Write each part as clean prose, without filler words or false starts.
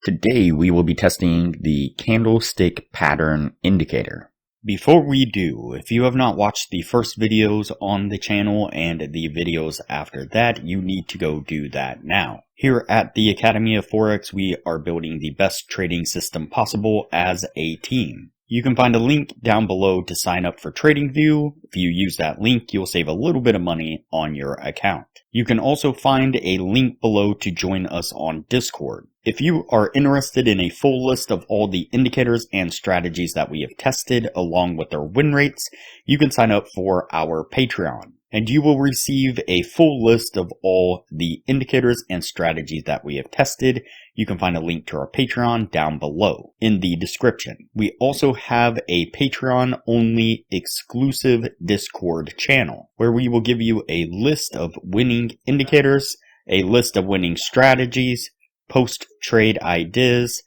Today we will be testing the Candlestick Pattern Indicator. Before we do, if you have not watched the first videos on the channel and the videos after that, you need to go do that now. Here at the Academy of Forex, we are building the best trading system possible as a team. You can find a link down below to sign up for TradingView. If you use that link, you'll save a little bit of money on your account. You can also find a link below to join us on Discord. If you are interested in a full list of all the indicators and strategies that we have tested along with their win rates, you can sign up for our Patreon. And you will receive a full list of all the indicators and strategies that we have tested. You can find a link to our Patreon down below in the description. We also have a Patreon-only exclusive Discord channel where we will give you a list of winning indicators, a list of winning strategies, post trade ideas,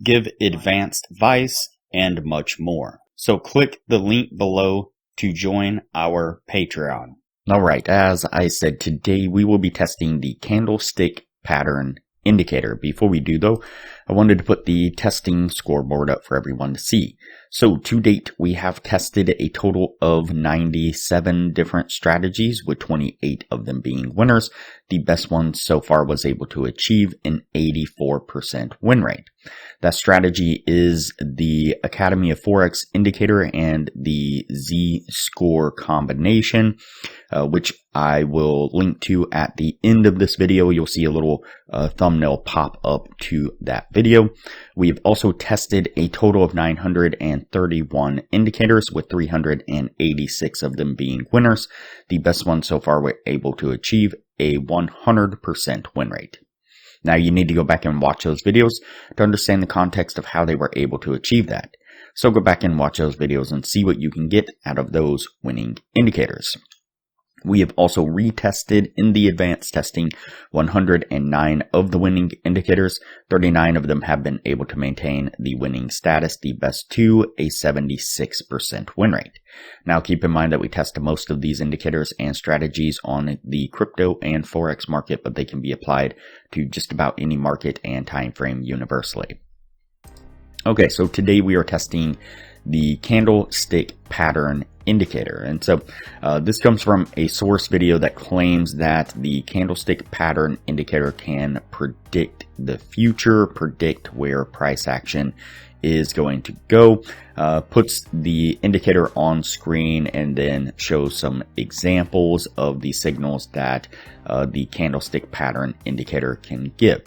give advanced advice, and much more. So click the link below to join our Patreon. Alright, as I said, today we will be testing the Candlestick Pattern Indicator. Before we do though, I wanted to put the testing scoreboard up for everyone to see. So to date, we have tested a total of 97 different strategies, with 28 of them being winners. The best one so far was able to achieve an 84% win rate. That strategy is the Academy of Forex indicator and the Z-score combination, which I will link to at the end of this video. You'll see a little thumbnail pop up to that video. We've also tested a total of 931 indicators, with 386 of them being winners. The best one so far were able to achieve a 100% win rate. Now you need to go back and watch those videos to understand the context of how they were able to achieve that. So go back and watch those videos and see what you can get out of those winning indicators. We have also retested in the advanced testing 109 of the winning indicators. 39 of them have been able to maintain the winning status, the best two, a 76% win rate. Now keep in mind that we test most of these indicators and strategies on the crypto and Forex market, but they can be applied to just about any market and time frame universally. Okay, so today we are testing the Candlestick Pattern Indicator. And so this comes from a source video that claims that the Candlestick Pattern Indicator can predict the future, predict where price action is going to go, puts the indicator on screen and then shows some examples of the signals that the Candlestick Pattern Indicator can give.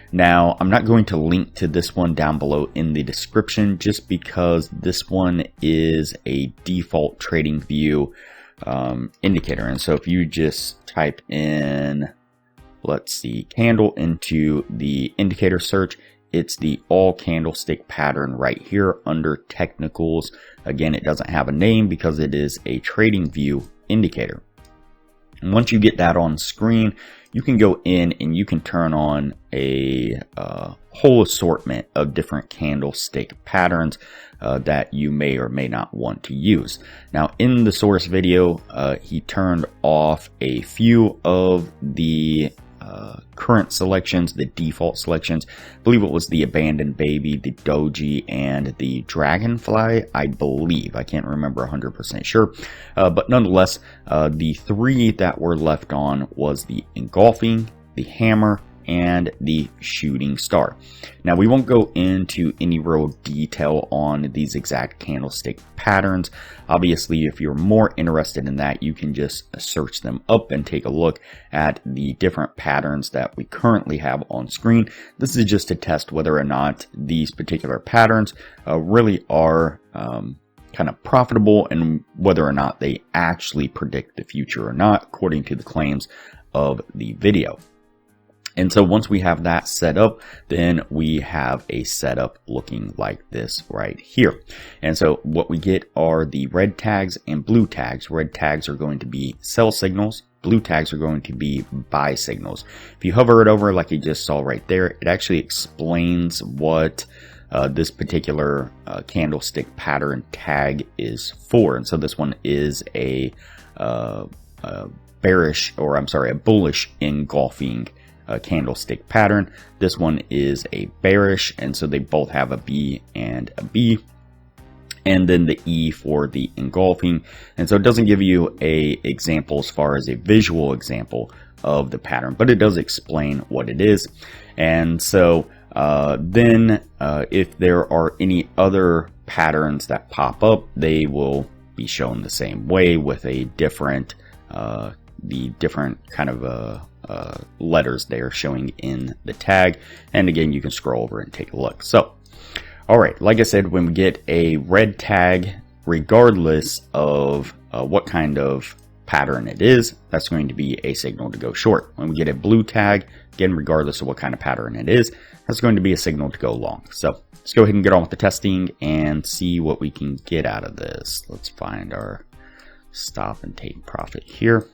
Now, I'm not going to link to this one down below in the description just because this one is a default TradingView indicator. And so if you just type in, let's see, candle into the indicator search, it's the all candlestick pattern right here under technicals. Again, it doesn't have a name because it is a TradingView indicator. And once you get that on screen, you can go in and you can turn on a whole assortment of different candlestick patterns that you may or may not want to use. Now, in the source video, he turned off a few of the current selections, the default selections. I believe it was the Abandoned Baby, the Doji, and the Dragonfly, I believe. I can't remember 100% sure. But nonetheless, the three that were left on was the Engulfing, the Hammer, and the Shooting Star. Now, we won't go into any real detail on these exact candlestick patterns. Obviously, if you're more interested in that, you can just search them up and take a look at the different patterns that we currently have on screen. This is just to test whether or not these particular patterns really are kind of profitable and whether or not they actually predict the future or not, according to the claims of the video. And so once we have that set up, then we have a setup looking like this right here. And so what we get are the red tags and blue tags. Red tags are going to be sell signals. Blue tags are going to be buy signals. If you hover it over like you just saw right there, it actually explains what this particular candlestick pattern tag is for. And so this one is a bullish engulfing candlestick pattern. This one is a bearish, and so they both have a B and a B, and then the E for the engulfing. And so it doesn't give you a example as far as a visual example of the pattern, but it does explain what it is. And so then if there are any other patterns that pop up, they will be shown the same way with a different the different kind of letters they're showing in the tag. And again, you can scroll over and take a look. So alright, like I said, when we get a red tag, regardless of what kind of pattern it is, that's going to be a signal to go short. When we get a blue tag, again, regardless of what kind of pattern it is, that's going to be a signal to go long. So let's go ahead and get on with the testing and see what we can get out of this. Let's find our stop and take profit here.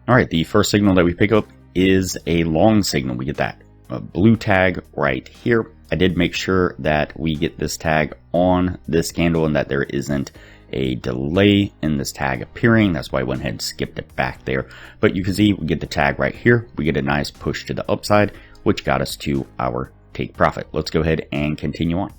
Alright, the first signal that we pick up is a long signal. We get that blue tag right here. I did make sure that we get this tag on this candle and that there isn't a delay in this tag appearing. That's why I went ahead and skipped it back there. But you can see we get the tag right here. We get a nice push to the upside, which got us to our take profit. Let's go ahead and continue on.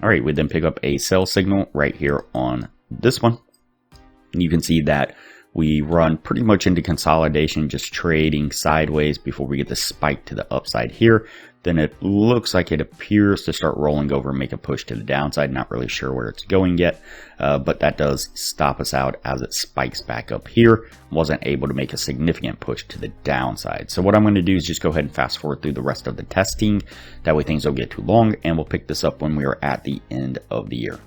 Alright, we then pick up a sell signal right here on this one. You can see that we run pretty much into consolidation, just trading sideways before we get the spike to the upside here. Then it looks like it appears to start rolling over and make a push to the downside. Not really sure where it's going yet, but that does stop us out as it spikes back up here. Wasn't able to make a significant push to the downside. So what I'm going to do is just go ahead and fast forward through the rest of the testing. That way things don't get too long, and we'll pick this up when we are at the end of the year.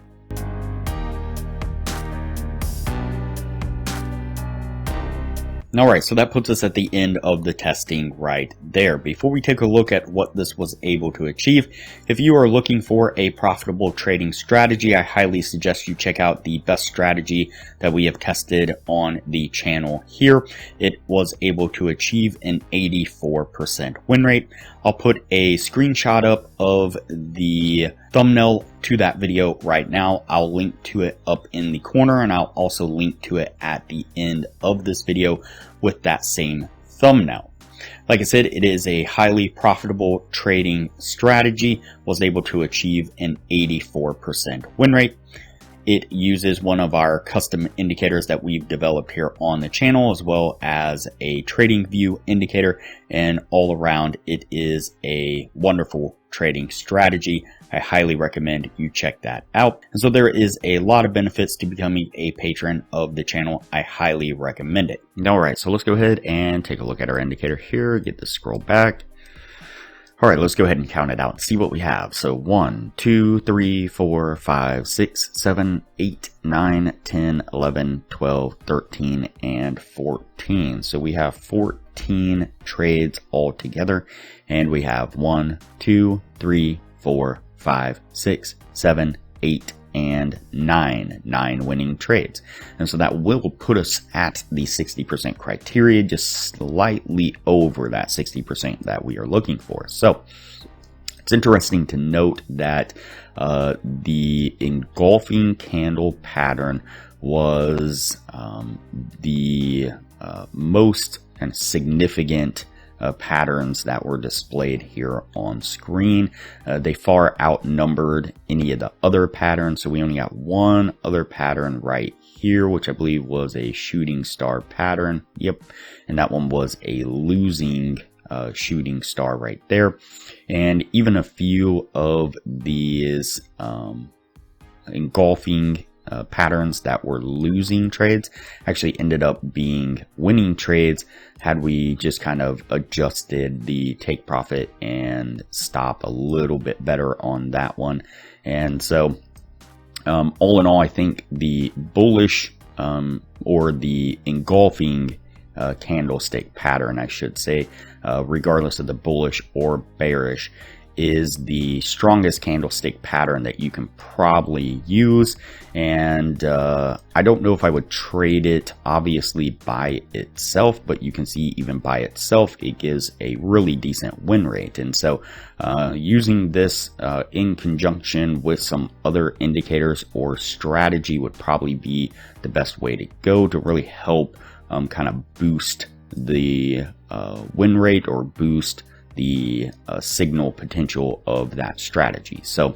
Alright, so that puts us at the end of the testing right there. Before we take a look at what this was able to achieve, if you are looking for a profitable trading strategy, I highly suggest you check out the best strategy that we have tested on the channel here. It was able to achieve an 84% win rate. I'll put a screenshot up of the thumbnail to that video right now. I'll link to it up in the corner, and I'll also link to it at the end of this video with that same thumbnail. Like I said, it is a highly profitable trading strategy, was able to achieve an 84% win rate. It uses one of our custom indicators that we've developed here on the channel, as well as a TradingView indicator, and all around it is a wonderful trading strategy. I highly recommend you check that out. And so there is a lot of benefits to becoming a patron of the channel. I highly recommend it. Alright, so let's go ahead and take a look at our indicator here, get the scroll back. Alright, let's go ahead and count it out and see what we have. So 1, 2, 3, 4, 5, 6, 7, 8, 9, 10, 11, 12, 13, and 14. So we have 14 trades all together. And we have 1, 2, 3, 4, 5, 6, 7, 8, and 9 winning trades. And so that will put us at the 60% criteria, just slightly over that 60% that we are looking for. So it's interesting to note that the engulfing candle pattern was the most kind of significant patterns that were displayed here on screen. They far outnumbered any of the other patterns, so we only got one other pattern right here, which I believe was a shooting star pattern. Yep, and that one was a losing shooting star right there. And even a few of these engulfing patterns that were losing trades actually ended up being winning trades had we just kind of adjusted the take profit and stop a little bit better on that one. And so all in all, I think the bullish or the engulfing candlestick pattern, I should say, regardless of the bullish or bearish, is the strongest candlestick pattern that you can probably use. And I don't know if I would trade it obviously by itself, but you can see even by itself it gives a really decent win rate. And so using this in conjunction with some other indicators or strategy would probably be the best way to go to really help kind of boost the win rate or boost the signal potential of that strategy. So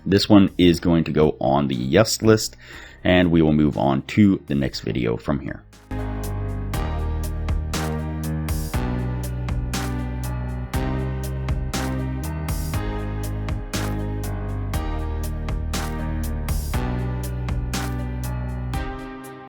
this one is going to go on the yes list, and we will move on to the next video from here.